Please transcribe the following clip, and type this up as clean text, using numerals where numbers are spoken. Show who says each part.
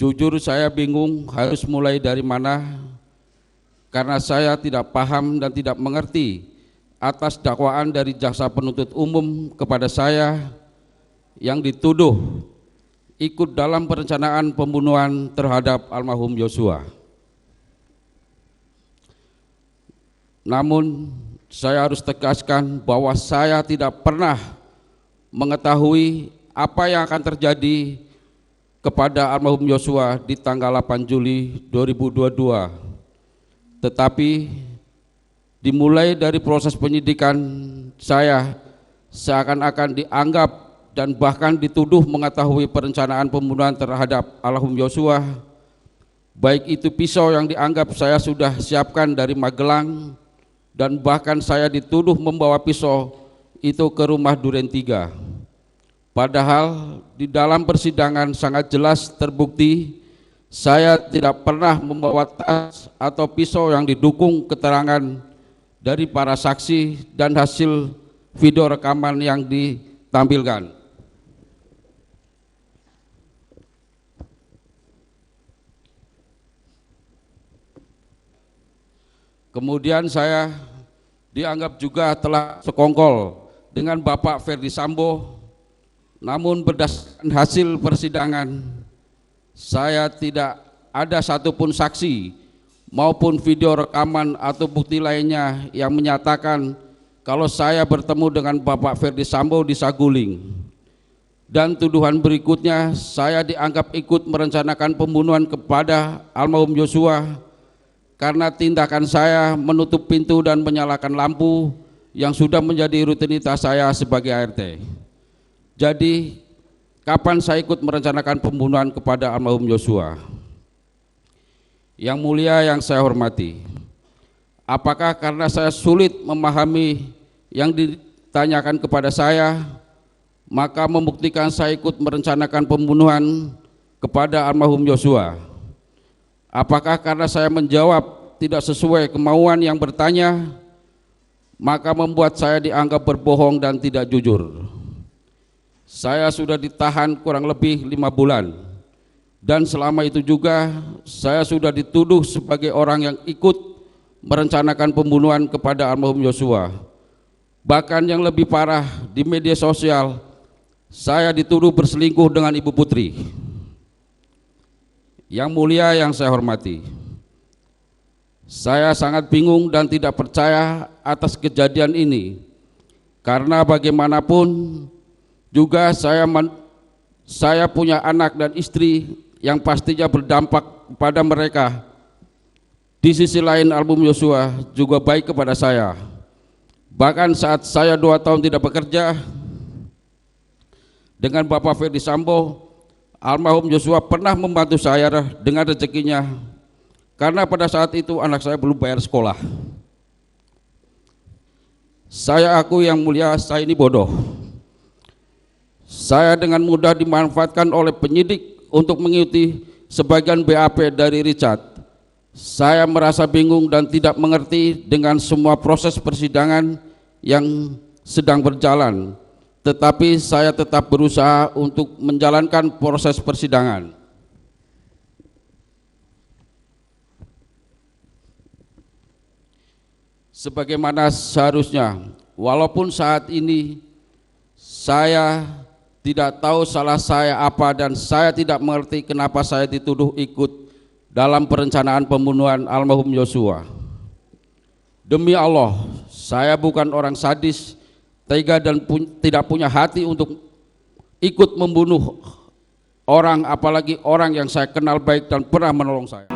Speaker 1: Jujur saya bingung harus mulai dari mana, karena saya tidak paham dan tidak mengerti atas dakwaan dari jaksa penuntut umum kepada saya yang dituduh ikut dalam perencanaan pembunuhan terhadap almarhum Yosua. Namun saya harus tegaskan bahwa saya tidak pernah mengetahui apa yang akan terjadi kepada almarhum Yosua di tanggal 8 Juli 2022. Tetapi dimulai dari proses penyidikan saya seakan-akan dianggap dan bahkan dituduh mengetahui perencanaan pembunuhan terhadap almarhum Yosua, baik itu pisau yang dianggap saya sudah siapkan dari Magelang, dan bahkan saya dituduh membawa pisau itu ke rumah Duren 3. Padahal di dalam persidangan sangat jelas terbukti saya tidak pernah membawa tas atau pisau yang didukung keterangan dari para saksi dan hasil video rekaman yang ditampilkan. Kemudian saya dianggap juga telah sekongkol dengan Bapak Ferdi Sambo. Namun berdasarkan hasil persidangan, saya tidak ada satupun saksi maupun video rekaman atau bukti lainnya yang menyatakan kalau saya bertemu dengan Bapak Ferdi Sambo di Saguling. Dan tuduhan berikutnya, saya dianggap ikut merencanakan pembunuhan kepada almarhum Yosua karena tindakan saya menutup pintu dan menyalakan lampu yang sudah menjadi rutinitas saya sebagai ART. Jadi, kapan saya ikut merencanakan pembunuhan kepada almarhum Yosua? Yang mulia yang saya hormati, apakah karena saya sulit memahami yang ditanyakan kepada saya, maka membuktikan saya ikut merencanakan pembunuhan kepada almarhum Yosua? Apakah karena saya menjawab tidak sesuai kemauan yang bertanya, maka membuat saya dianggap berbohong dan tidak jujur? Saya sudah ditahan kurang lebih 5 bulan, dan selama itu juga saya sudah dituduh sebagai orang yang ikut merencanakan pembunuhan kepada almarhum Yosua. Bahkan yang lebih parah, di media sosial saya dituduh berselingkuh dengan Ibu Putri. Yang mulia yang saya hormati, saya sangat bingung dan tidak percaya atas kejadian ini, karena bagaimanapun juga saya punya anak dan istri yang pastinya berdampak kepada mereka. Di sisi lain almarhum Yosua juga baik kepada saya. Bahkan saat saya 2 tahun tidak bekerja dengan Bapak Ferdi Sambo, almarhum Yosua pernah membantu saya dengan rezekinya, karena pada saat itu anak saya belum bayar sekolah. Saya akui yang mulia, saya ini bodoh. Saya dengan mudah dimanfaatkan oleh penyidik untuk mengikuti sebagian BAP dari Richard. Saya merasa bingung dan tidak mengerti dengan semua proses persidangan yang sedang berjalan, tetapi saya tetap berusaha untuk menjalankan proses persidangan. Sebagaimana seharusnya, walaupun saat ini saya tidak tahu salah saya apa dan saya tidak mengerti kenapa saya dituduh ikut dalam perencanaan pembunuhan almarhum Yosua. Demi Allah, saya bukan orang sadis, tega dan tidak punya hati untuk ikut membunuh orang, apalagi orang yang saya kenal baik dan pernah menolong saya.